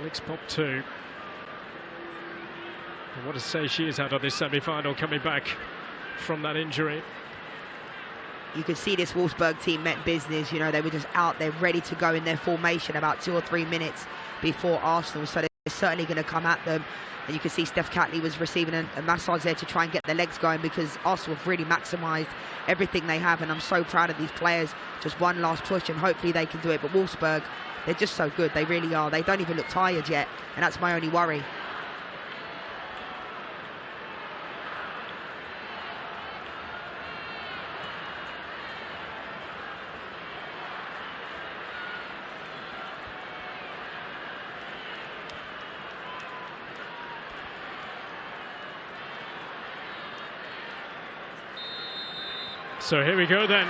Alex Pop 2. And what a say she is out of this semi-final, coming back from that injury. You could see this Wolfsburg team meant business. You know, they were just out there ready to go in their formation about 2 or 3 minutes before Arsenal, so they're certainly going to come at them. And you can see Steph Catley was receiving a massage there to try and get their legs going, because Arsenal have really maximised everything they have, and I'm so proud of these players. Just one last push and hopefully they can do it. But Wolfsburg, they're just so good, they really are. They don't even look tired yet, and that's my only worry. So here we go then.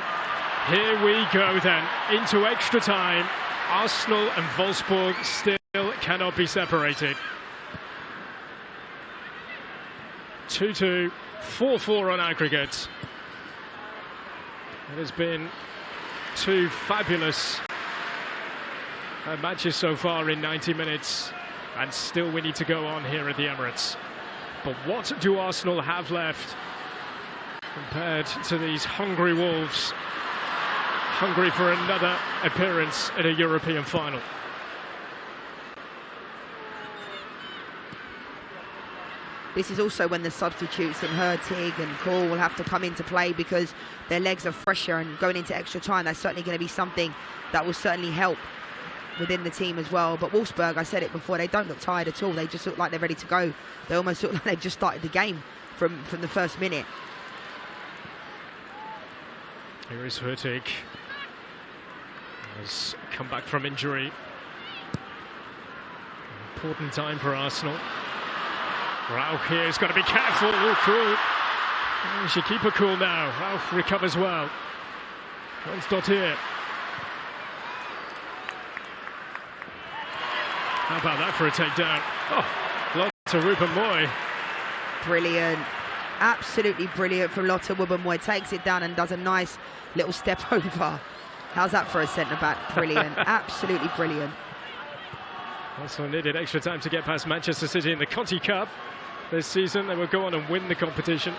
Here we go then. Into extra time. Arsenal and Wolfsburg still cannot be separated. 2-2, 4-4 on aggregate. It has been 2 fabulous matches so far in 90 minutes. And still we need to go on here at the Emirates. But what do Arsenal have left compared to these hungry Wolves, hungry for another appearance at a European final? This is also when the substitutes in Hurtig and Cole will have to come into play, because their legs are fresher, and going into extra time, that's certainly going to be something that will certainly help within the team as well. But Wolfsburg, I said it before, they don't look tired at all. They just look like they're ready to go. They almost look like they've just started the game from the first minute. Here is Hurtig. Has come back from injury. An important time for Arsenal. Rauch here has got to be careful. Oh, cool. He should keep her cool now. Rauch recovers well. Once dot here. How about that for a takedown? Oh, lots of Ruben Moy. Brilliant. Absolutely brilliant from Lotte Wubben-Moy. Takes it down and does a nice little step over. How's that for a centre-back? Brilliant. Absolutely brilliant. Also needed extra time to get past Manchester City in the Conti Cup this season. They will go on and win the competition.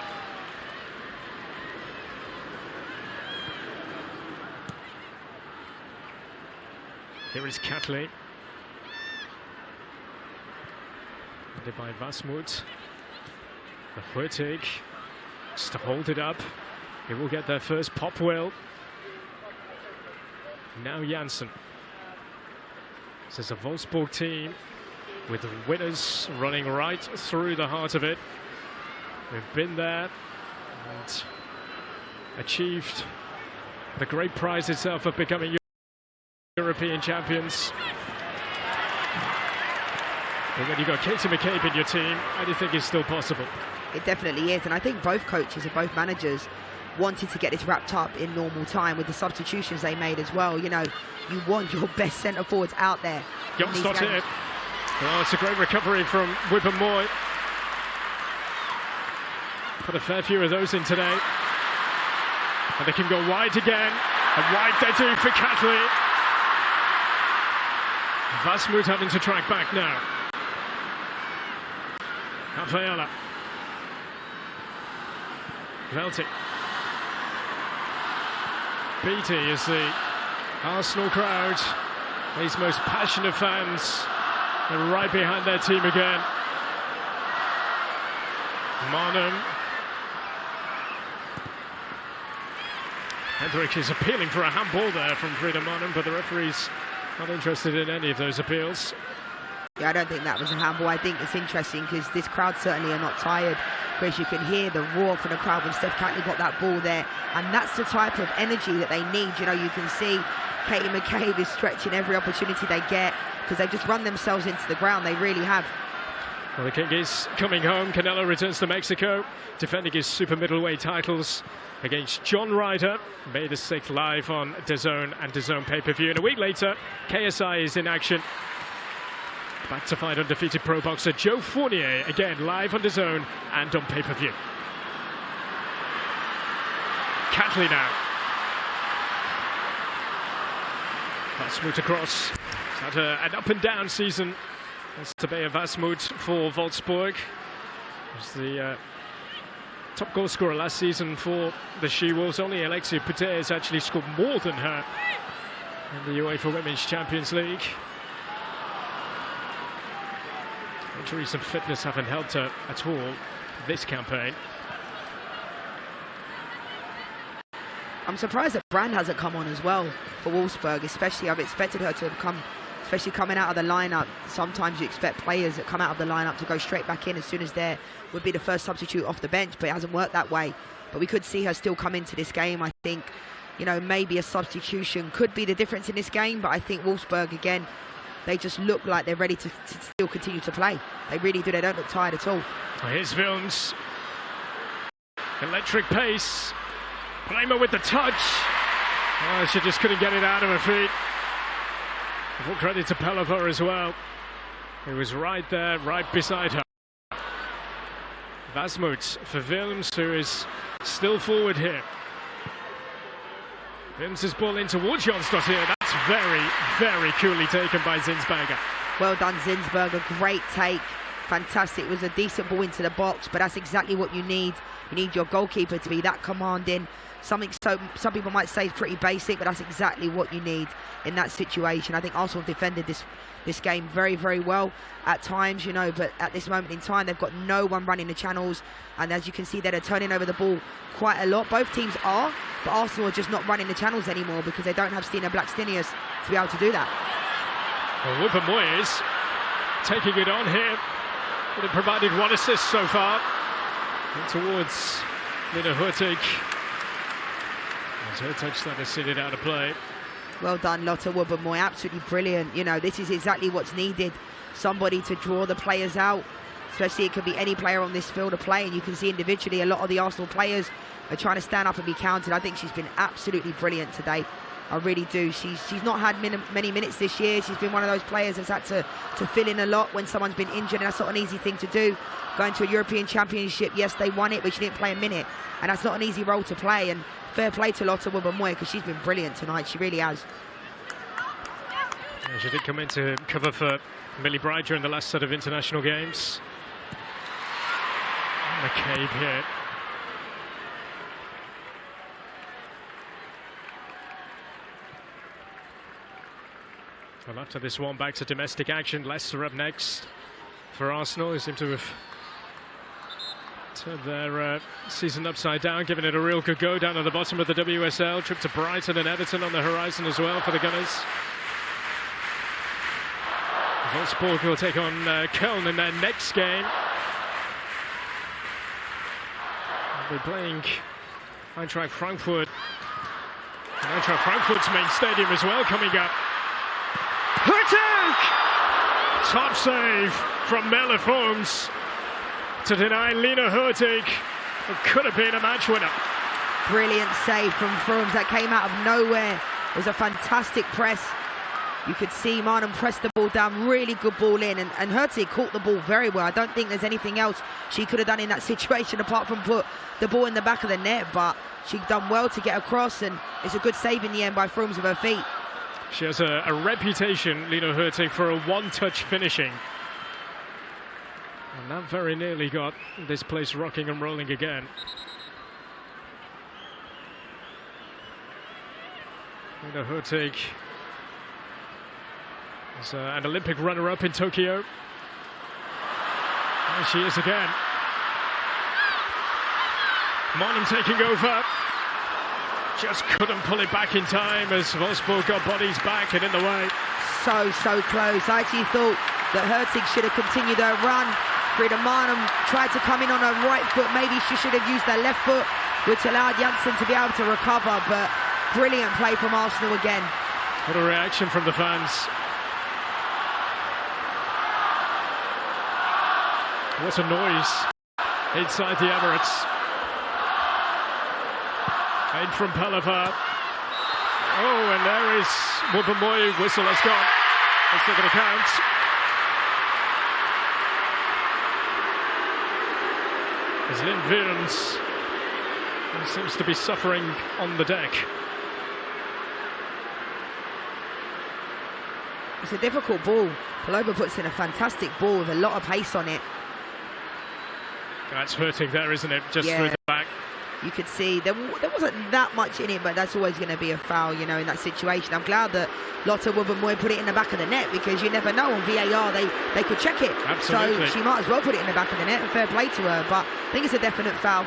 Here is Catley. Led by Vasmut. The Hurtig just to hold it up. He will get their first pop will. Now Janssen. This is a Wolfsburg team with the winners running right through the heart of it. We've been there and achieved the great prize itself of becoming European champions. But when you've got Katie McCabe in your team, I do think it's still possible. It definitely is, and I think both coaches and both managers wanted to get this wrapped up in normal time with the substitutions they made as well. You know, you want your best centre forwards out there. Not it. Oh, it's a great recovery from Wubben-Moy. Put a fair few of those in today. And they can go wide again. And wide they do for Catley. Vasmut having to track back now. Rafaela. Velti. Beattie is the Arsenal crowd. These most passionate fans are right behind their team again. Marnum. Hendrik is appealing for a handball there from Frida Marnum, but the referee's not interested in any of those appeals. Yeah, I don't think that was a handball. I think it's interesting because this crowd certainly are not tired. Chris, you can hear the roar from the crowd when Steph Catley got that ball there. And that's the type of energy that they need. You know, you can see Katie McCabe is stretching every opportunity they get because they've just run themselves into the ground. They really have. Well, the King is coming home. Canelo returns to Mexico, defending his super middleweight titles against John Ryder. May the 6th live on DAZN and DAZN pay-per-view. And a week later, KSI is in action. Back to fight undefeated pro boxer Joe Fournier, again live on DAZN and on pay-per-view. Catley now. That's moved across. He's had an up and down season That's Tabea Vasmut for Wolfsburg. He's the top goal scorer last season for the She-Wolves. Only Alexia Putet actually scored more than her in the UEFA Women's Champions League. Injuries and fitness haven't helped her at all this campaign. I'm surprised that Brand hasn't come on as well for Wolfsburg, especially. I've expected her to have come, especially coming out of the lineup. Sometimes you expect players that come out of the lineup to go straight back in as soon as there would be the first substitute off the bench, but it hasn't worked that way. But we could see her still come into this game. I think, you know, maybe a substitution could be the difference in this game, but I think Wolfsburg, again, they just look like they're ready to still continue to play. They really do. They don't look tired at all. Here's Wilms. Electric pace. Blamer with the touch. Oh, she just couldn't get it out of her feet. Full credit to Pelova as well. He was right there, right beside her. Vasmut for Wilms, who is still forward here. Wilms' ball in towards Jonsdott here. That's very, very coolly taken by Zinsberger. Well done, Zinsberger. Great take. Fantastic. It was a decent ball into the box, but that's exactly what you need. You need your goalkeeper to be that commanding. Something some people might say is pretty basic, but that's exactly what you need in that situation. I think Arsenal have defended this game very, very well at times, you know, but at this moment in time, they've got no one running the channels. And as you can see, they're turning over the ball quite a lot. Both teams are, but Arsenal are just not running the channels anymore because they don't have Stina Blackstenius to be able to do that. Well, Woupa Moyes taking it on here. But it provided one assist so far. And towards Lina Hurtig. As Hurtig started to sit it out of play. Well done, Lotte Woupa-Moy. Absolutely brilliant. You know, this is exactly what's needed. Somebody to draw the players out. Especially it could be any player on this field of play. And you can see individually a lot of the Arsenal players are trying to stand up and be counted. I think she's been absolutely brilliant today. I really do. She's not had many minutes this year. She's been one of those players that's had to fill in a lot when someone's been injured, and that's not an easy thing to do. Going to a European Championship, yes, they won it, but she didn't play a minute, and that's not an easy role to play. And fair play to Lotte Woupa-Moy because she's been brilliant tonight. She really has. Yeah, she did come in to cover for Millie Bright during the last set of international games. McCabe here. Well, after this one, back to domestic action. Leicester up next for Arsenal. They seem to have turned their season upside down, giving it a real good go down at the bottom of the WSL. Trip to Brighton and Everton on the horizon as well for the Gunners. Wolfsburg will take on Köln in their next game. They'll be playing Eintracht Frankfurt. And Eintracht Frankfurt's main stadium as well coming up. Hurtig! Top save from Melle Frums to deny Lina Hurtig. It could have been a match winner. Brilliant save from Frums that came out of nowhere. It was a fantastic press. You could see Marnham press the ball down, really good ball in, and Hurtig caught the ball very well. I don't think there's anything else she could have done in that situation apart from put the ball in the back of the net, but she done well to get across, and it's a good save in the end by Frums with her feet. She has a reputation, Lina Hurtig, for a one-touch finishing. And that very nearly got this place rocking and rolling again. Lina Hurtig is an Olympic runner-up in Tokyo. There she is again. Marnham taking over. Just couldn't pull it back in time as Wolfsburg got bodies back and in the way. So close. I actually thought that Hurtig should have continued her run. Frida Marnham tried to come in on her right foot. Maybe she should have used her left foot, which allowed Janssen to be able to recover. But brilliant play from Arsenal again. What a reaction from the fans. What a noise inside the Emirates. In from Pelova. Oh, and there is Woupa-Moy. Whistle has gone. It's not going to count. As Lynn Wilms seems to be suffering on the deck. It's a difficult ball. Paloma puts in a fantastic ball with a lot of pace on it. That's hurting there, isn't it? Just through the back. You could see there wasn't that much in it, but that's always going to be a foul, you know, in that situation. I'm glad that Lotte Wubben-Moy put it in the back of the net, because you never know, on VAR they could check it. Absolutely. So she might as well put it in the back of the net, and fair play to her, but I think it's a definite foul.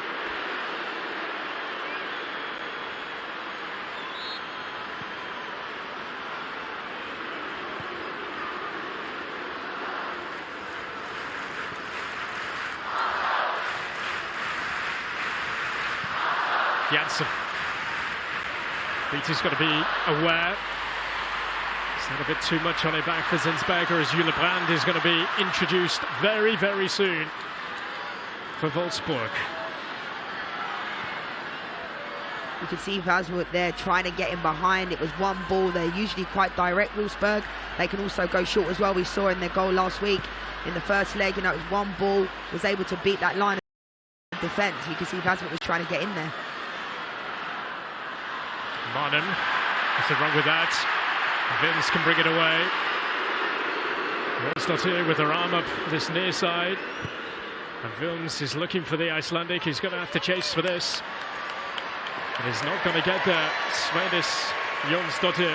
Janssen. Beatty's got to be aware. It's had a bit too much on her back for Zinsberger, as Jule Brand is going to be introduced very, very soon for Wolfsburg. You can see Vasmut there trying to get him behind. It was one ball. They're usually quite direct, Wolfsburg. They can also go short as well. We saw in their goal last week in the first leg, you know, it was one ball, was able to beat that line of defence. You can see Vasmut was trying to get in there. Marnham, nothing wrong with that. Vince can bring it away. Jonsdottir with her arm up this near side. And Wilms is looking for the Icelandic. He's going to have to chase for this. But he's not going to get there. Svedis Jonsdottir.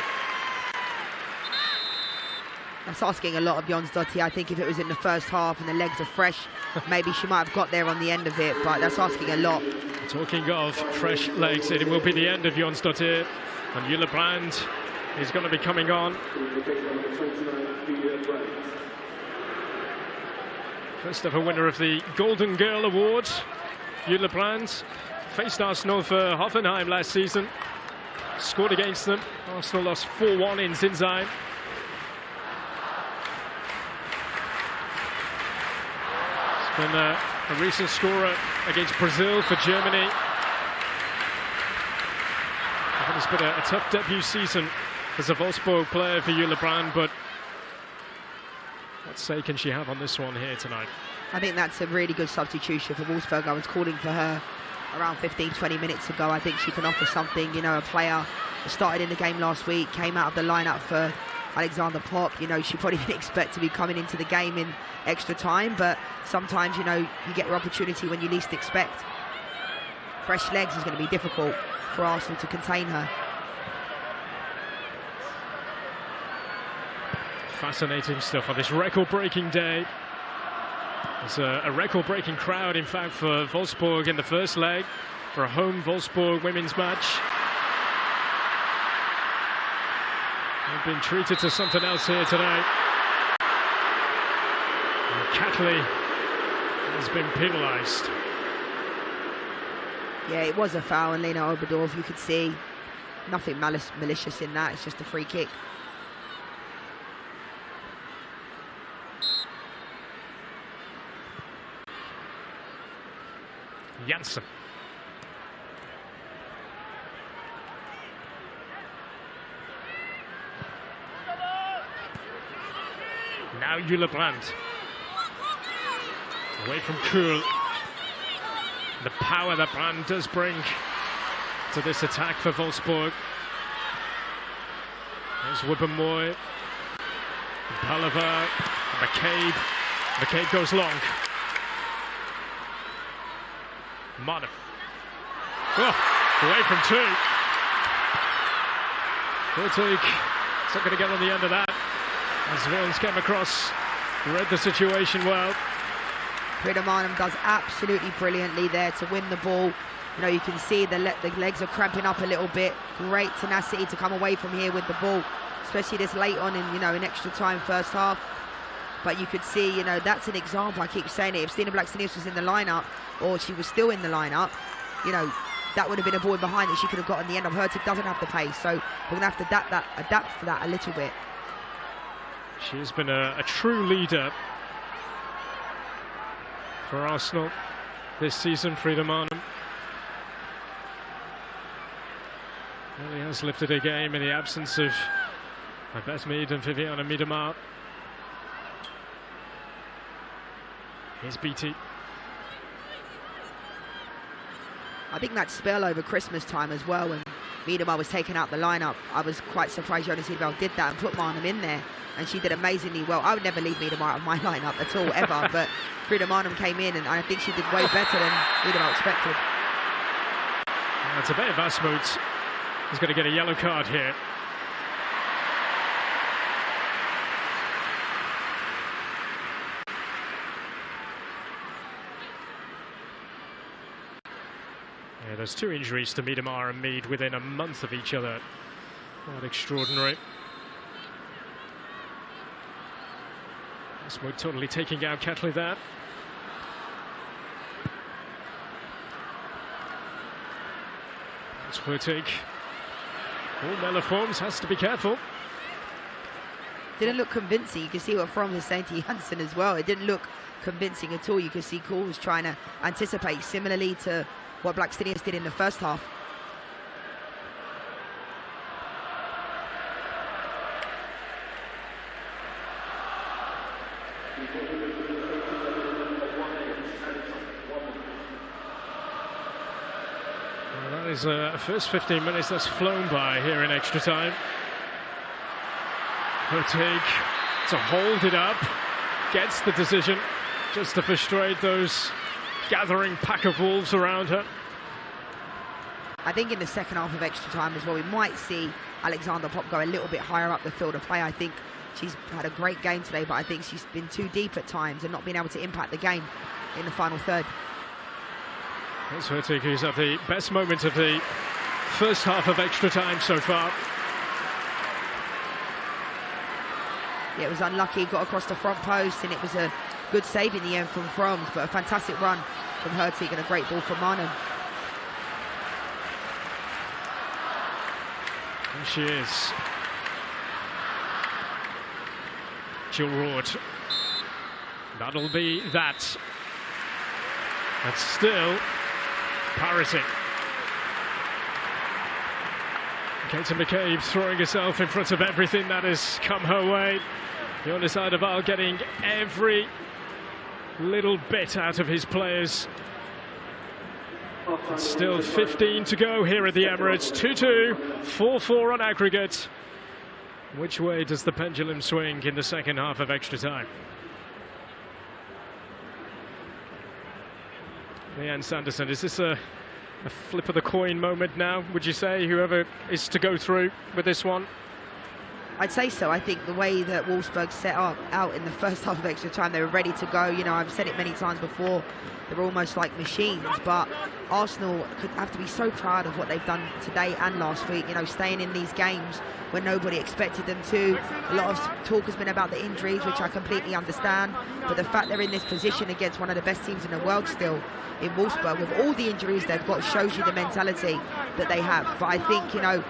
That's asking a lot of Jonsdottir. I think if it was in the first half and the legs are fresh, maybe she might have got there on the end of it, but that's asking a lot. Talking of fresh legs, it will be the end of Jonsdottir, and Jule Brand is going to be coming on. First ever winner of the Golden Girl Award, Jule Brand, faced Arsenal for Hoffenheim last season, scored against them. Arsenal lost 4-1 in Zinsheim. Been a recent scorer against Brazil for Germany. I think it's been a tough debut season as a Wolfsburg player for Jule Brand, but what say can she have on this one here tonight? I think that's a really good substitution for Wolfsburg. I was calling for her around 15-20 minutes ago. I think she can offer something, you know, a player who started in the game last week, came out of the lineup for Alexander Popp. You know, she probably didn't expect to be coming into the game in extra time, but sometimes, you know, you get your opportunity when you least expect. Fresh legs is going to be difficult for Arsenal to contain her. Fascinating stuff on this record-breaking day. There's a record-breaking crowd, in fact, for Wolfsburg in the first leg for a home Wolfsburg women's match. They've been treated to something else here tonight. And Catley has been penalised. Yeah, it was a foul, and Lena Oberdorf, you could see nothing malicious in that. It's just a free kick. Janssen. Now Jule Brand. Away from Kuhl. The power that Brand does bring to this attack for Wolfsburg. There's Wubben-Moy. Palava. McCabe. McCabe goes long. Marnham. Oh, away from two. Hurtig. It's not going to get on the end of that. As Wilms came across, read the situation well. Frida Marnham does absolutely brilliantly there to win the ball. You know, you can see the legs are cramping up a little bit. Great tenacity to come away from here with the ball, especially this late on in, you know, in extra time first half. But you could see, you know, that's an example. I keep saying it. If Stina Blackstenius was in the lineup, or she was still in the lineup, you know, that would have been a ball behind that she could have got in the end of. Hurtig doesn't have the pace, so we're going to have to adapt to that a little bit. She has been a true leader for Arsenal this season, Frida Marnham. Really has lifted her game in the absence of Beth Mead and Viviana Miedema. Here's Beatty. I think that spell over Christmas time as well, when Miedemar was taken out the lineup, I was quite surprised Jonas Idebal did that and put Marnum in there, and she did amazingly well. I would never leave Miedemar out of my lineup at all, ever, but Frida Marnum came in, and I think she did way better than Miedemar expected. It's a bit of Asmuth. He's going to get a yellow card here. Yeah, there's 2 injuries to Miedemar and Mead within a month of each other. Quite extraordinary. Asmuth totally taking out Ketley there. It's Hurtig. Oh, Mella Forms has to be careful. Didn't look convincing. You can see what Fromm is saying to Janssen as well. It didn't look convincing at all. You can see Kool was trying to anticipate similarly to what Blackstenius did in the first half. Well, that is the first 15 minutes that's flown by here in extra time. Hurtig to hold it up, gets the decision just to frustrate those gathering pack of wolves around her. I think in the second half of extra time as well, we might see Alexandra Popp go a little bit higher up the field of play. I think she's had a great game today, but I think she's been too deep at times and not been able to impact the game in the final third. That's Hurtig, who's had the best moment of the first half of extra time so far. Yeah, it was unlucky, got across the front post, and it was a good save in the end from Froms, but a fantastic run from Hurtig and a great ball from Marnum. There she is. Jill Roord. That'll be that. But still, parity. Katie McCabe throwing herself in front of everything that has come her way. Jonas Idebal getting every little bit out of his players. And still 15 to go here at the Emirates. 2-2, 4-4 on aggregate. Which way does the pendulum swing in the second half of extra time? Leanne Sanderson, is this a flip of the coin moment now, would you say, whoever is to go through with this one? I'd say so. I think the way that Wolfsburg set up out in the first half of extra time, they were ready to go. You know, I've said it many times before, they were almost like machines, but Arsenal could have to be so proud of what they've done today and last week, you know, staying in these games when nobody expected them to. A lot of talk has been about the injuries, which I completely understand, but the fact they're in this position against one of the best teams in the world still, in Wolfsburg, with all the injuries they've got, shows you the mentality that they have. But I think, you know,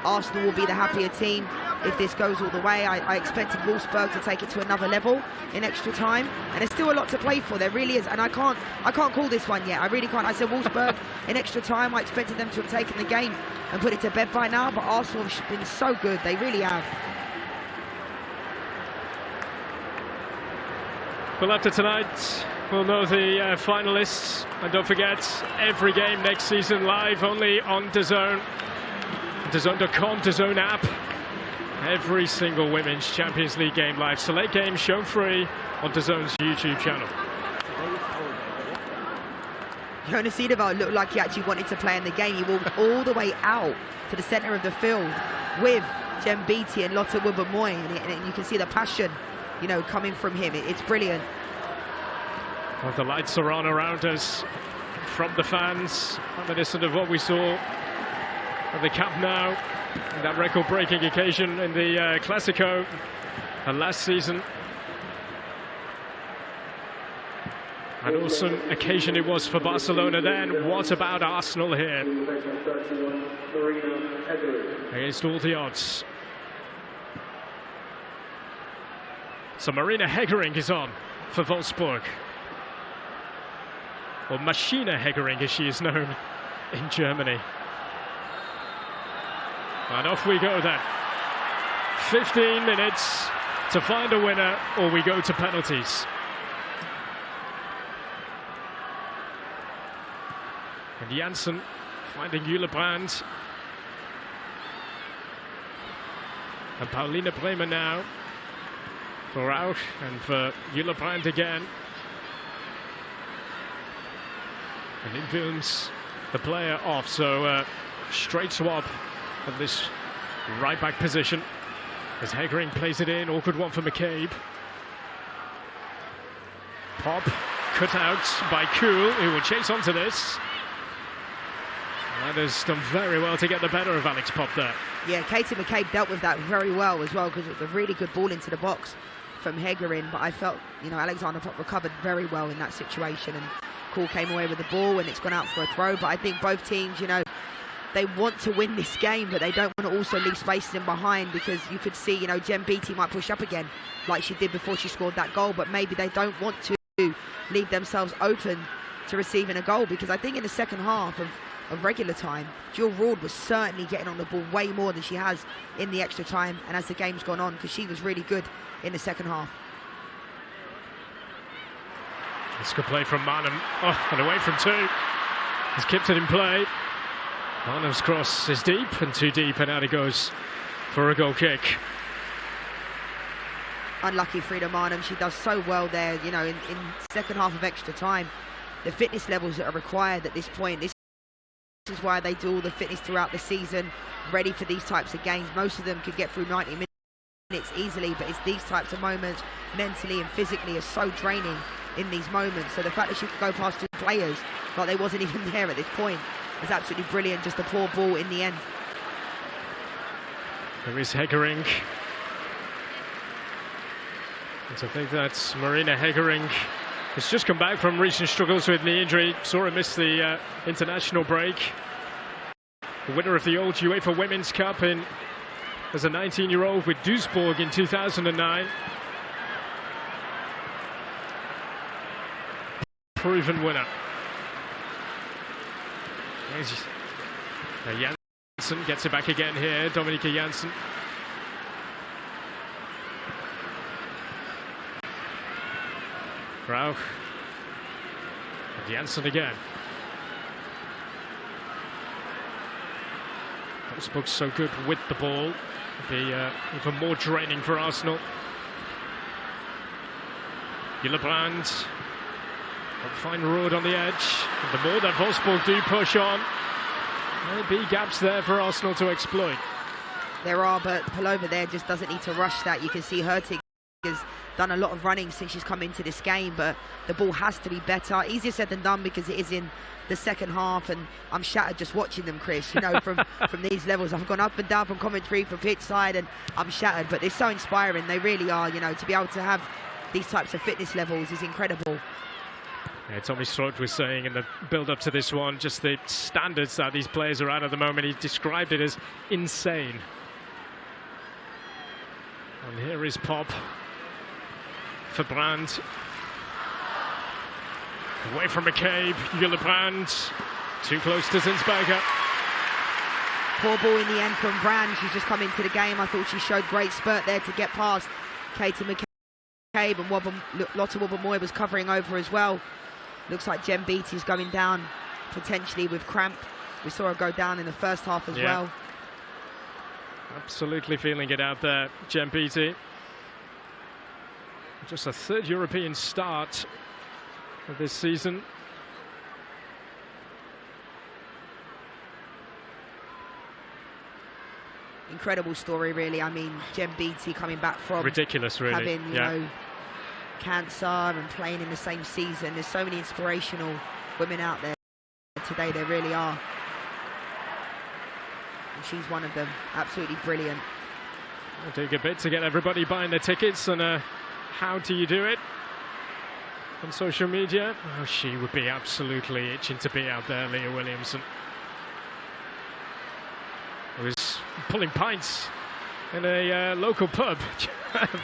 Arsenal will be the happier team if this goes all the way. I expected Wolfsburg to take it to another level in extra time, and there's still a lot to play for. There really is, and I can't call this one yet. I really can't. I said Wolfsburg in extra time. I expected them to have taken the game and put it to bed by now, but Arsenal have been so good. They really have. Well, after tonight, we'll know the finalists, and don't forget, every game next season live only on DAZN, DAZN.com, DAZN app. Every single Women's Champions League game live. Select games shown free on DAZN's YouTube channel. Jonas Idebal looked like he actually wanted to play in the game. He walked all the way out to the centre of the field with Jem Beattie and Lotte Wubben-Moy, and you can see the passion, you know, coming from him. It's brilliant. Well, the lights are on around us from the fans, reminiscent of what we saw at the Camp Nou. That record-breaking occasion in the Clásico last season. An awesome occasion it was for Barcelona then. What about Arsenal here? Against all the odds. So Marina Hegering is on for Wolfsburg. Or Maschine Hegering, as she is known in Germany. And off we go then. 15 minutes to find a winner, or we go to penalties. And Janssen finding Julebrand. And Paulina Bremer now for Rauch and for Julebrand again. And in Wilms, the player off, so straight swap of this right back position as Hegering plays it in. Awkward one for McCabe. Pop cut out by Kuhl, who will chase onto this. That has done very well to get the better of Alex Pop there. Yeah, Katie McCabe dealt with that very well as well, because it was a really good ball into the box from Hegering. But I felt, Alexander Pop recovered very well in that situation, and Kuhl came away with the ball, and it's gone out for a throw. But I think both teams, they want to win this game, but they don't want to also leave spaces in behind, because you could see, Jem Beattie might push up again like she did before she scored that goal, but maybe they don't want to leave themselves open to receiving a goal, because I think in the second half of regular time, Jill Roord was certainly getting on the ball way more than she has in the extra time and as the game's gone on, because she was really good in the second half. It's a good play from Marnham. Oh, and away from two. He's kept it in play. Marnham's cross is deep and too deep, and out it goes for a goal kick. Unlucky Frida Marnham. She does so well there, in second half of extra time. The fitness levels that are required at this point, this is why they do all the fitness throughout the season, ready for these types of games. Most of them could get through 90 minutes easily, but it's these types of moments, mentally and physically, are so draining in these moments. So the fact that she could go past two players like they wasn't even there at this point is absolutely brilliant. Just a poor ball in the end. There is Hegering. And I think that's Marina Hegering has just come back from recent struggles with knee injury. Saw her miss the international break. The winner of the old UEFA Women's Cup as a 19-year-old with Duisburg in 2009. Proven winner. Janssen gets it back again here. Dominika Janssen. Rauch. And Janssen again. Wolfsburg's so good with the ball. It'll be even more draining for Arsenal. Julebrand. Fine road on the edge. And the more that Wolfsburg do push on, there'll be gaps there for Arsenal to exploit. There are, but Palova there just doesn't need to rush that. You can see Hurtig has done a lot of running since she's come into this game, but the ball has to be better. Easier said than done, because it is in the second half, and I'm shattered just watching them, Chris. From these levels, I've gone up and down from commentary, from pitch side, and I'm shattered. But they're so inspiring. They really are. To be able to have these types of fitness levels is incredible. Yeah, Tommy Strout was saying in the build-up to this one, just the standards that these players are at the moment. He described it as insane. And here is Pop for Brand. Away from McCabe, Julebrand. Too close to Zinsberger. Poor ball in the end from Brand. She's just come into the game. I thought she showed great spurt there to get past Katie McCabe, and Lotte Wubben-Moy was covering over as well. Looks like Jem Beattie's going down potentially with cramp. We saw her go down in the first half as well. Absolutely feeling it out there, Jem Beattie. Just a third European start of this season. Incredible story, really. I mean, Jem Beattie coming back from ridiculous, really, having you know, cancer and playing in the same season. There's so many inspirational women out there today. There really are, and she's one of them. Absolutely brilliant. It'll take a bit to get everybody buying their tickets, and how do you do it on social media? Oh, she would be absolutely itching to be out there, Leah Williamson. I was pulling pints in a local pub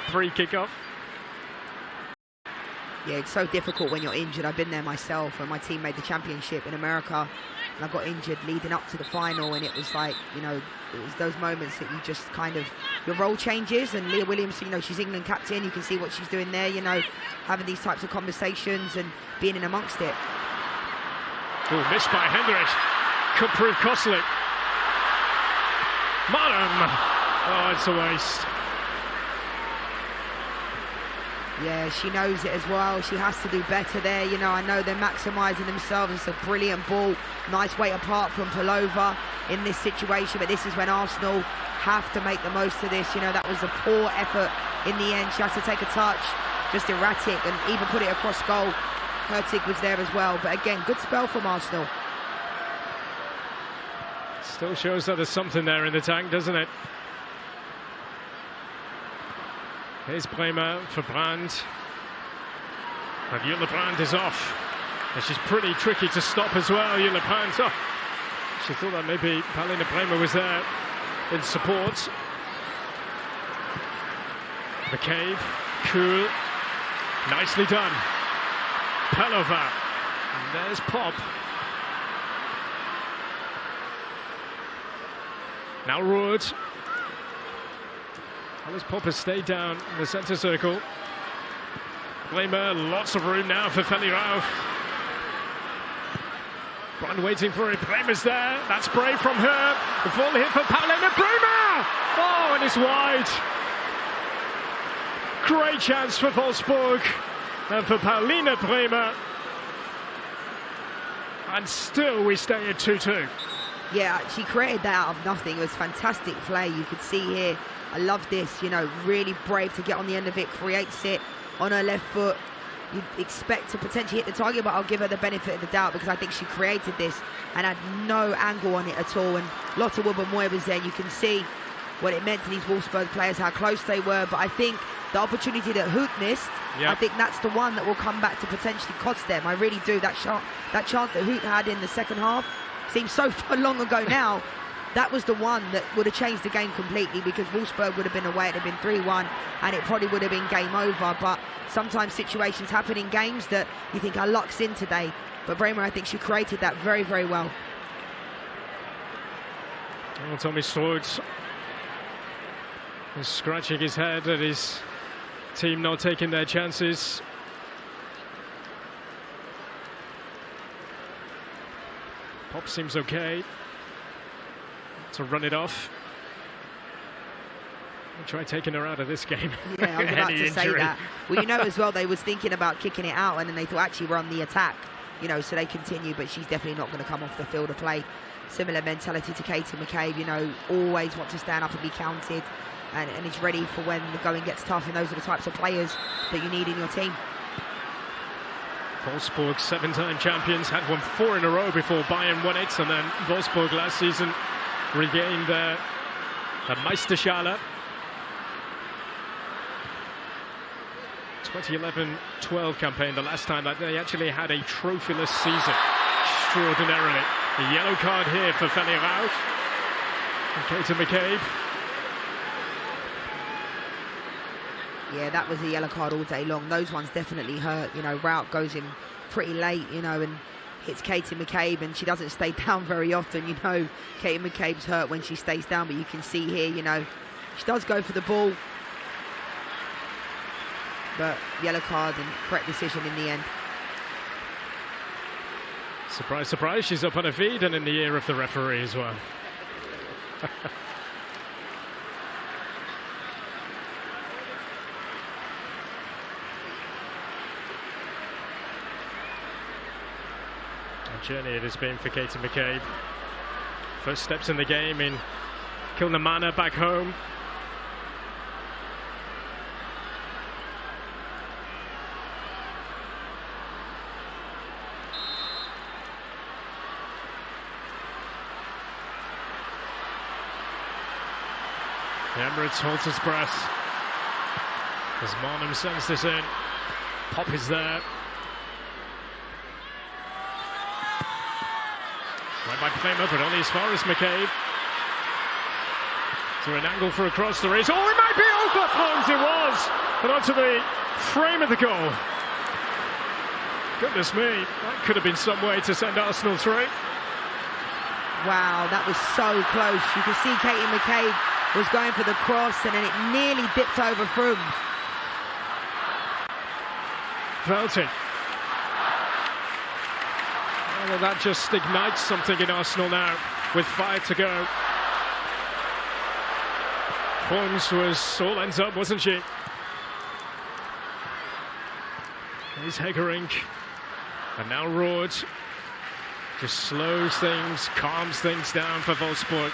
pre-kickoff. Yeah, it's so difficult when you're injured. I've been there myself, and my team made the championship in America, and I got injured leading up to the final, and it was like, you know, it was those moments that you just kind of, your role changes. And Leah Williamson, you know, she's England captain. You can see what she's doing there, you know, having these types of conversations and being in amongst it. Oh, missed by Hendrich. Could prove costly. Marnham Oh, it's a waste. Yeah, she knows it as well. She has to do better there. You know, I know they're maximising themselves. It's a brilliant ball. Nice weight apart from Pelova in this situation. But this is when Arsenal have to make the most of this. You know, that was a poor effort in the end. She has to take a touch, just erratic, and even put it across goal. Hertig was there as well. But again, good spell from Arsenal. Still shows that there's something there in the tank, doesn't it? Here's Bremer for Brand. And Jule Brand is off. And she's pretty tricky to stop as well, Jule Brand. Oh, she thought that maybe Paulina Bremer was there in support. McCabe, cool. Nicely done. Pelova. And there's Pop. Now Roord. Alice Popper stayed down in the centre circle. Bremer, lots of room now for Feli Rauch. Brand waiting for it. Bremer's there. That's brave from her. The ball hit for Paulina Bremer. Oh, and it's wide. Great chance for Wolfsburg and for Paulina Bremer. And still we stay at 2-2. Yeah, she created that out of nothing. It was fantastic play. You could see here. I love this, you know, really brave to get on the end of it, creates it on her left foot. You'd expect to potentially hit the target, but I'll give her the benefit of the doubt because I think she created this and had no angle on it at all. And Lotte Wubben-Moy was there. You can see what it meant to these Wolfsburg players, how close they were. But I think the opportunity that Hoot missed, I think that's the one that will come back to potentially cost them. I really do. That chance that Hoot had in the second half seems so long ago now. That was the one that would have changed the game completely because Wolfsburg would have been away, it would have been 3-1 and it probably would have been game over. But sometimes situations happen in games that you think our luck's in today. But Bremer, I think she created that very, very well. Well, Tommy Stroot is scratching his head at his team not taking their chances. Pop seems okay to run it off. I'll try taking her out of this game. Yeah, I was about to say that. Well, you know as well, they was thinking about kicking it out and then they thought actually we're on the attack, you know, so they continue, but she's definitely not going to come off the field of play. Similar mentality to Katie McCabe, you know, always want to stand up and be counted and is ready for when the going gets tough, and those are the types of players that you need in your team. Wolfsburg, 7-time champions, had won 4 in a row before Bayern won it, and then Wolfsburg last season regained their Meisterschale. 2011-12 campaign, the last time that they actually had a trophyless season. Extraordinarily. A yellow card here for Feli Rauch and Katie McCabe. Yeah, that was a yellow card all day long. Those ones definitely hurt. You know, Rauch goes in pretty late, you know, and hits Katie McCabe, and she doesn't stay down very often. You know, Katie McCabe's hurt when she stays down, but you can see here, you know, she does go for the ball. But yellow card and correct decision in the end. Surprise, surprise, she's up on her feet and in the ear of the referee as well. A journey it has been for Katie McCabe. First steps in the game in Kilnamana back home. Emirates holds his breath as Marnham sends this in. Pop is there. Right by Bremer, but only as far as McCabe. To an angle for a cross, there is. Oh, it might be over! Oh, it was! But onto the frame of the goal. Goodness me, that could have been some way to send Arsenal through. Wow, that was so close. You can see Katie McCabe was going for the cross and then it nearly dipped over Froome. Velting. Well, that just ignites something in Arsenal now with 5 to go. Forms was all ends up, wasn't she? Here's Hegering. And now Roord. Just slows things, calms things down for Wolfsburg.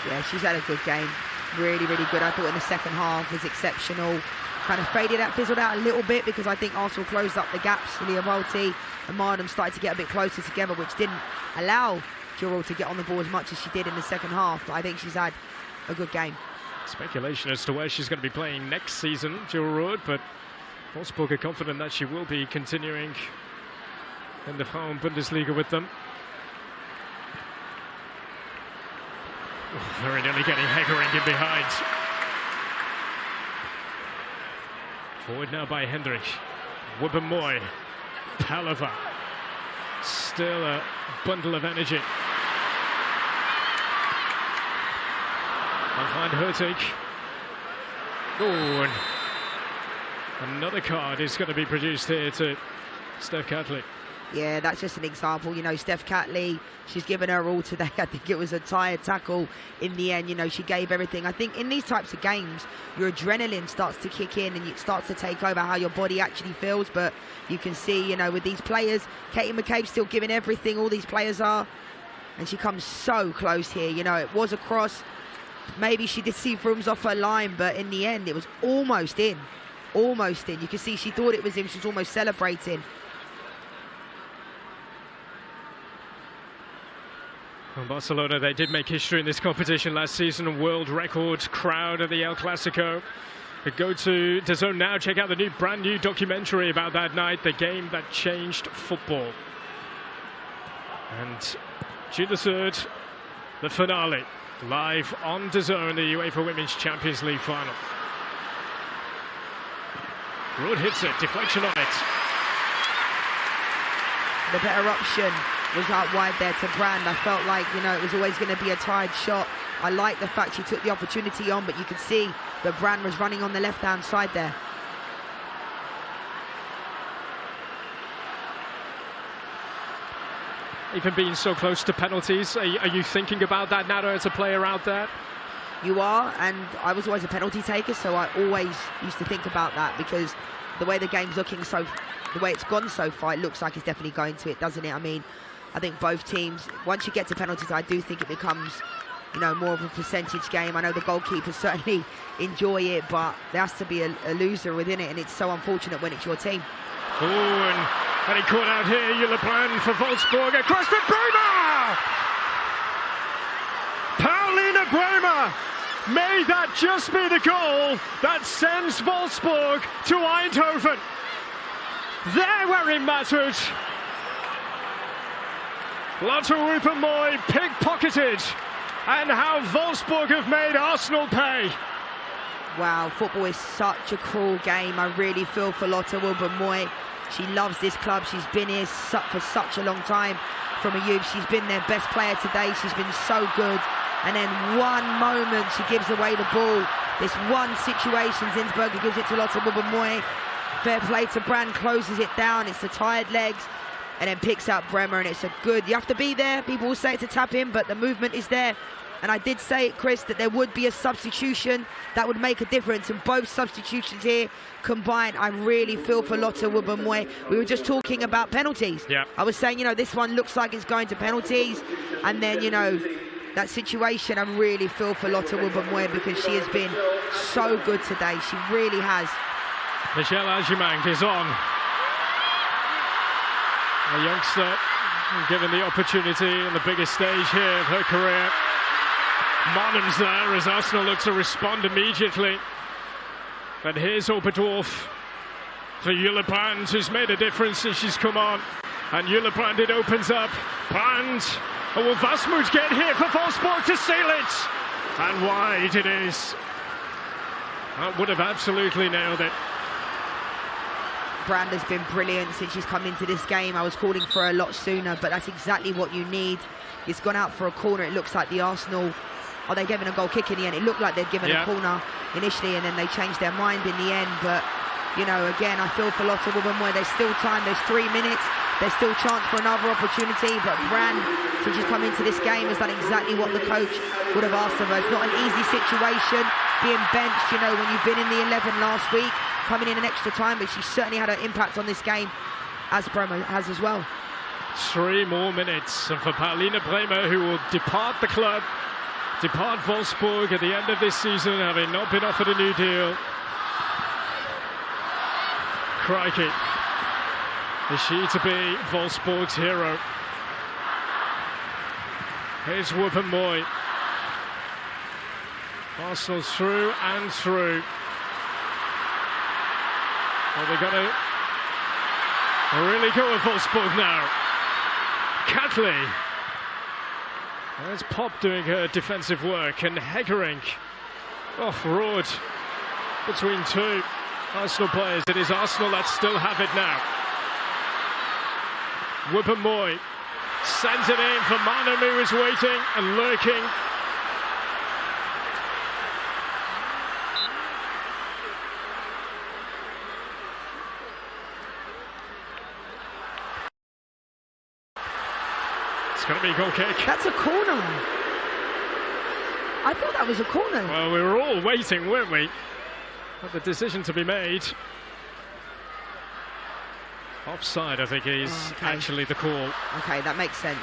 Yeah, she's had a good game. Really, really good. I thought in the second half was exceptional. Kind of fizzled out a little bit because I think Arsenal closed up the gaps. Liavolti and Mardam started to get a bit closer together, which didn't allow Giroud to get on the ball as much as she did in the second half. But I think she's had a good game. Speculation as to where she's going to be playing next season, Giroud, but Wolfsburg are confident that she will be continuing in the Frauen Bundesliga with them. Oh, very nearly getting Hegering in behind. Forward now by Hendrik. Wubben-Moy. Palava. Still a bundle of energy. I'll find Hurtig. Oh, and another card is going to be produced here to Steph Catley. Yeah, that's just an example. You know, Steph Catley, she's given her all today. I think it was a tired tackle in the end. You know, she gave everything. I think in these types of games, your adrenaline starts to kick in and it starts to take over how your body actually feels. But you can see, you know, with these players, Katie McCabe's still giving everything. All these players are. And she comes so close here. You know, it was a cross. Maybe she did see Frooms off her line, but in the end, it was almost in. Almost in. You can see she thought it was in. She was almost celebrating. Well, Barcelona, they did make history in this competition last season. A world record crowd at the El Clasico. But go to DAZN now, check out the brand new documentary about that night, the game that changed football. And June the 3rd, the finale, live on DAZN, the UEFA Women's Champions League final. Roord hits it, deflection on it. The better option was out wide there to Brand. I felt like, you know, it was always going to be a tired shot. I like the fact she took the opportunity on, but you could see that Brand was running on the left-hand side there. Even being so close to penalties, are you thinking about that now as a player out there? You are, and I was always a penalty taker, so I always used to think about that because the way the game's looking, the way it's gone so far, it looks like it's definitely going to it, doesn't it? I mean, I think both teams, once you get to penalties, I do think it becomes, you know, more of a percentage game. I know the goalkeepers certainly enjoy it, but there has to be a loser within it, and it's so unfortunate when it's your team. Oh, and he caught out here, Juleplan for Wolfsburg, across to Bremer! Paulina Bremer! May that just be the goal that sends Wolfsburg to Eindhoven. There where it mattered. Lotte Wubben-Moy pickpocketed, and how Wolfsburg have made Arsenal pay. Wow, football is such a cruel game. I really feel for Lotte Wubben-Moy. She loves this club. She's been here for such a long time from a youth. She's been their best player today. She's been so good. And then one moment she gives away the ball. This one situation, Zinsberger gives it to Lotte Wubben-Moy. Fair play to Brand, closes it down. It's the tired legs. And then picks out Bremer, and it's a good. You have to be there. People will say it's a tap in, but the movement is there. And I did say, Chris, that there would be a substitution that would make a difference. And both substitutions here combined, I really feel for Lotte Wubben-Moy. We were just talking about penalties. Yeah. I was saying, you know, this one looks like it's going to penalties. And then, you know, that situation, I really feel for Lotte Wubben-Moy because she has been so good today. She really has. Michelle Agimank is on. A youngster given the opportunity on the biggest stage here of her career. Marnham's there as Arsenal look to respond immediately. But here's Oberdorf for Juleplan, who's made a difference since she's come on. And Juleplan, it opens up. Brand. Oh, will Vasmuth get here for Wolfsburg to seal it? And wide it is. That would have absolutely nailed it. Brand has been brilliant since she's come into this game. I was calling for her a lot sooner, but that's exactly what you need. It's gone out for a corner. It looks like the Arsenal, they gave a goal kick in the end. It looked like they'd given a corner initially, and then they changed their mind in the end. But, you know, again, I feel for Lotte Wubben-Moy, there's still time. There's 3 minutes. There's still chance for another opportunity, but Brand, since he's come into this game, has done exactly what the coach would have asked of her. It's not an easy situation, being benched, you know, when you've been in the 11 last week, coming in an extra time, but she certainly had an impact on this game, as Bremer has as well. 3 more minutes for Pauline Bremer, who will depart the club, depart Wolfsburg at the end of this season, having not been offered a new deal. Crikey. Is she to be Wolfsburg's hero? Here's Wolfsburg. Arsenal through and through. Well, they're going to really go with Wolfsburg now. Catley. There's Pop doing her defensive work, and Hegerink off-road between 2 Arsenal players. It is Arsenal that still have it now. Wuppermoy sends it in for Manu, who is waiting and lurking. It's going to be a goal kick. That's a corner. I thought that was a corner. Well, we were all waiting, weren't we, for the decision to be made. Offside, I think, is actually the call. Okay, that makes sense.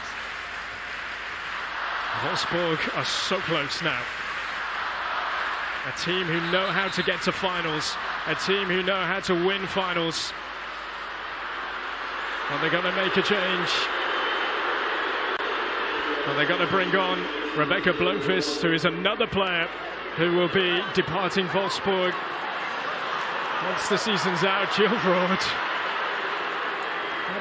Wolfsburg are so close now. A team who know how to get to finals. A team who know how to win finals. And they're going to make a change. And they're going to bring on Rebecca Blomqvist, who is another player who will be departing Wolfsburg once the season's out. Jill Broad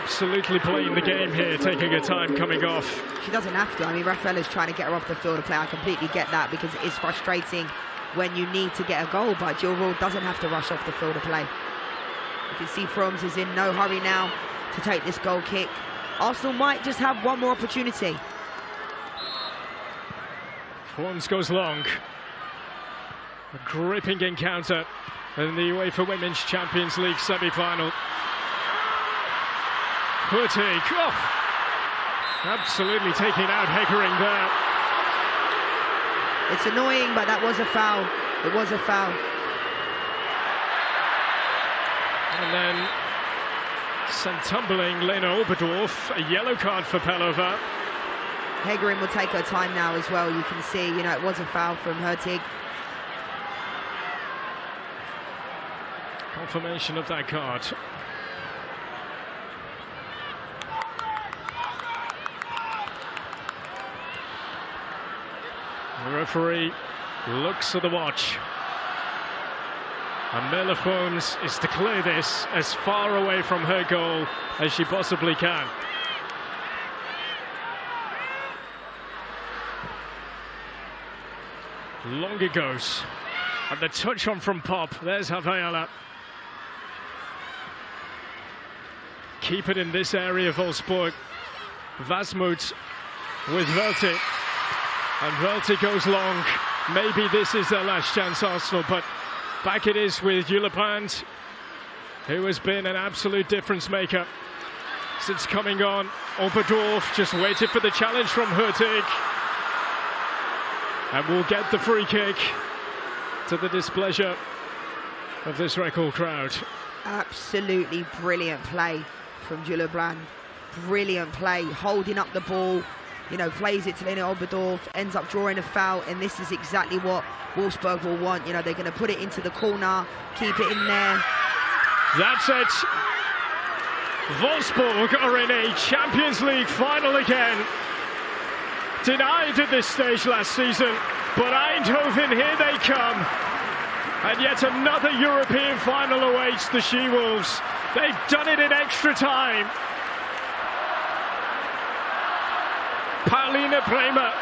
absolutely playing the game here, taking her time coming off. She doesn't have to. I mean, Rafaela's trying to get her off the field of play. I completely get that, because it is frustrating when you need to get a goal, but Jill Broad doesn't have to rush off the field of play. You can see Fromms is in no hurry now to take this goal kick. Arsenal might just have one more opportunity. Fromms goes long. A gripping encounter in the UEFA Women's Champions League semi-final. Hurtig, absolutely taking out Hegerink there. It's annoying, but that was a foul. It was a foul. And then sent tumbling Lena Oberdorf, a yellow card for Pelova. Hegerink will take her time now as well. You can see, you know, it was a foul from Hurtig. Confirmation of that card. The referee looks at the watch. And Mela Fromms is to clear this as far away from her goal as she possibly can. Long it goes. And the touch on from Pop. There's Rafaela. Keep it in this area, Wolfsburg. Wasmuth with Welti. And Welti goes long. Maybe this is their last chance, Arsenal, but back it is with Julebrand, who has been an absolute difference maker since coming on. Oberdorf just waited for the challenge from Hurtig. And will get the free kick, to the displeasure of this record crowd. Absolutely brilliant play from Julebrand. Brilliant play, holding up the ball. You know, plays it to Lena Oberdorf, ends up drawing a foul, and this is exactly what Wolfsburg will want. You know, they're going to put it into the corner, keep it in there. That's it. Wolfsburg are in a Champions League final again. Denied at this stage last season, but Eindhoven, here they come. And yet another European final awaits the She-Wolves. They've done it in extra time. Pauline Bremer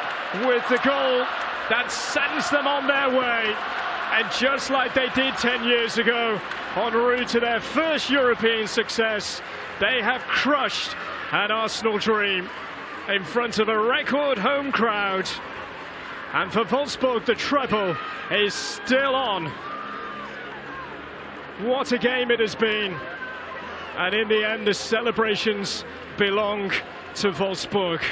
with the goal that sends them on their way. And just like they did 10 years ago, en route to their first European success, they have crushed an Arsenal dream in front of a record home crowd. And for Wolfsburg, the treble is still on. What a game it has been. And in the end, the celebrations belong to Wolfsburg.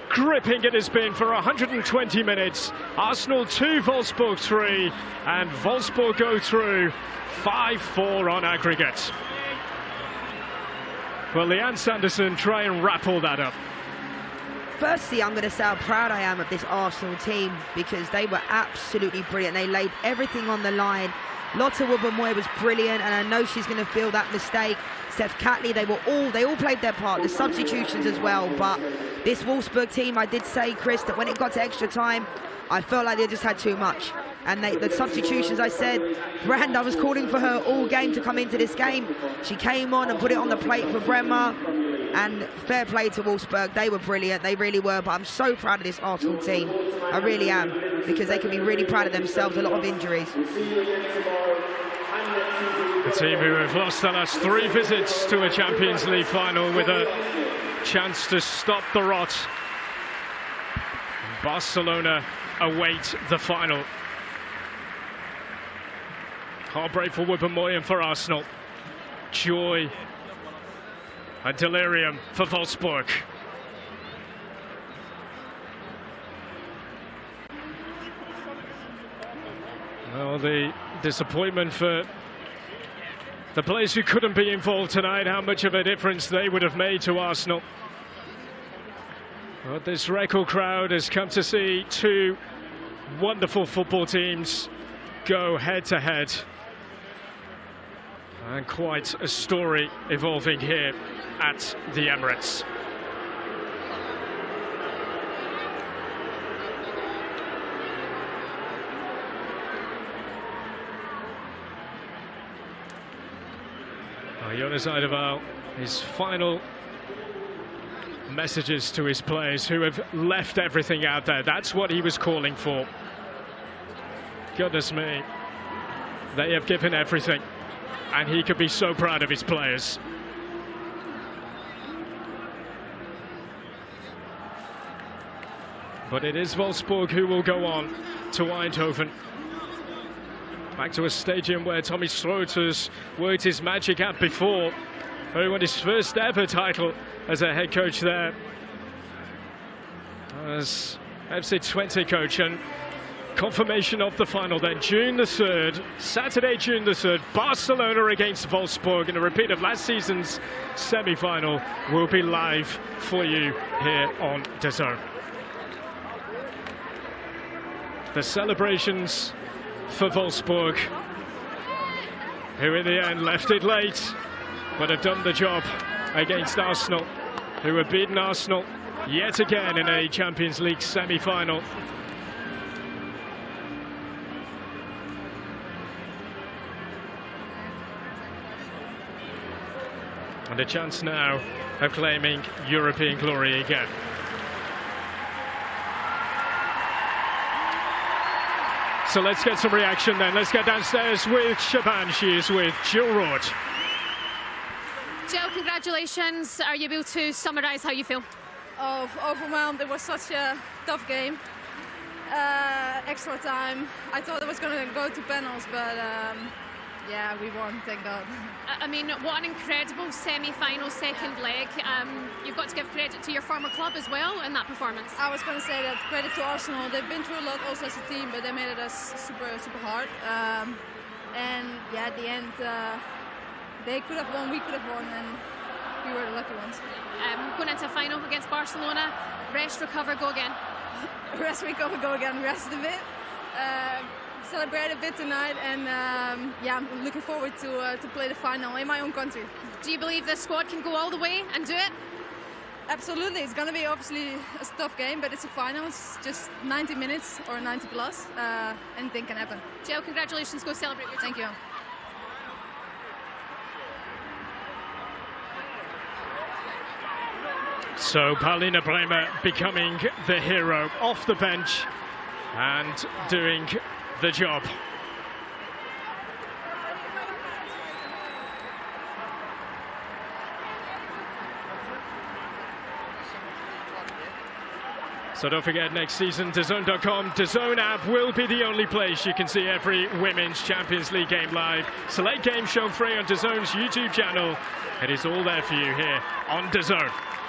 Gripping it has been for 120 minutes. Arsenal 2, Wolfsburg 3, and Wolfsburg go through 5-4 on aggregate. Well, Leanne Sanderson, try and wrap all that up. Firstly, I'm going to say how proud I am of this Arsenal team, because they were absolutely brilliant. They laid everything on the line. Lotte Wubben-Moy was brilliant, and I know she's going to feel that mistake. Steph Catley, they all played their part. The substitutions as well, but this Wolfsburg team, I did say, Chris, that when it got to extra time, I felt like they just had too much. And the substitutions, I said, Brand, I was calling for her all game to come into this game. She came on and put it on the plate for Bremer. And fair play to Wolfsburg. They were brilliant. They really were. But I'm so proud of this Arsenal team. I really am. Because they can be really proud of themselves. A lot of injuries. The team who have lost the last 3 visits to a Champions League final with a chance to stop the rot. Barcelona await the final. Heartbreak for Wubben-Moy and for Arsenal. Joy and delirium for Wolfsburg. Well, the disappointment for the players who couldn't be involved tonight, how much of a difference they would have made to Arsenal. Well, this record crowd has come to see 2 wonderful football teams go head to head. And quite a story evolving here at the Emirates. Jonas Eidevall, his final messages to his players who have left everything out there. That's what he was calling for. Goodness me, they have given everything, and he could be so proud of his players. But it is Wolfsburg who will go on to Eindhoven. Back to a stadium where Tommy Stroot has worked his magic at before. He won his first ever title as a head coach there, as FC Twente coach. And confirmation of the final then, June the 3rd, Saturday, June the 3rd, Barcelona against Wolfsburg, and a repeat of last season's semi-final will be live for you here on DAZN. The celebrations for Wolfsburg, who in the end left it late, but have done the job against Arsenal, who have beaten Arsenal yet again in a Champions League semi-final. And a chance now of claiming European glory again. So let's get some reaction then. Let's get downstairs with Shaban. She is with Jill Roord. Jill, congratulations. Are you able to summarise how you feel? Oh, overwhelmed. It was such a tough game. Extra time. I thought it was going to go to penalties, but yeah, we won, thank God. I mean, what an incredible semi-final second leg. You've got to give credit to your former club as well in that performance. I was going to say that credit to Arsenal. They've been through a lot also as a team, but they made it us super hard. And yeah, at the end, they could have won, we could have won, and we were the lucky ones. Going into a final against Barcelona, rest, recover, go again. Rest, recover, go again, rest a bit. Celebrate a bit tonight, and yeah, I'm looking forward to play the final in my own country. Do you believe this squad can go all the way and do it? Absolutely. It's going to be obviously a tough game, but it's a final. It's just 90 minutes or 90 plus. Anything can happen. Jill, congratulations. Go celebrate your team. Thank you. So Paulina Bremer becoming the hero off the bench and doing the job. So don't forget, next season, DAZN.com, DAZN app will be the only place you can see every Women's Champions League game live. Select games shown free on DAZN's YouTube channel. It is all there for you here on DAZN.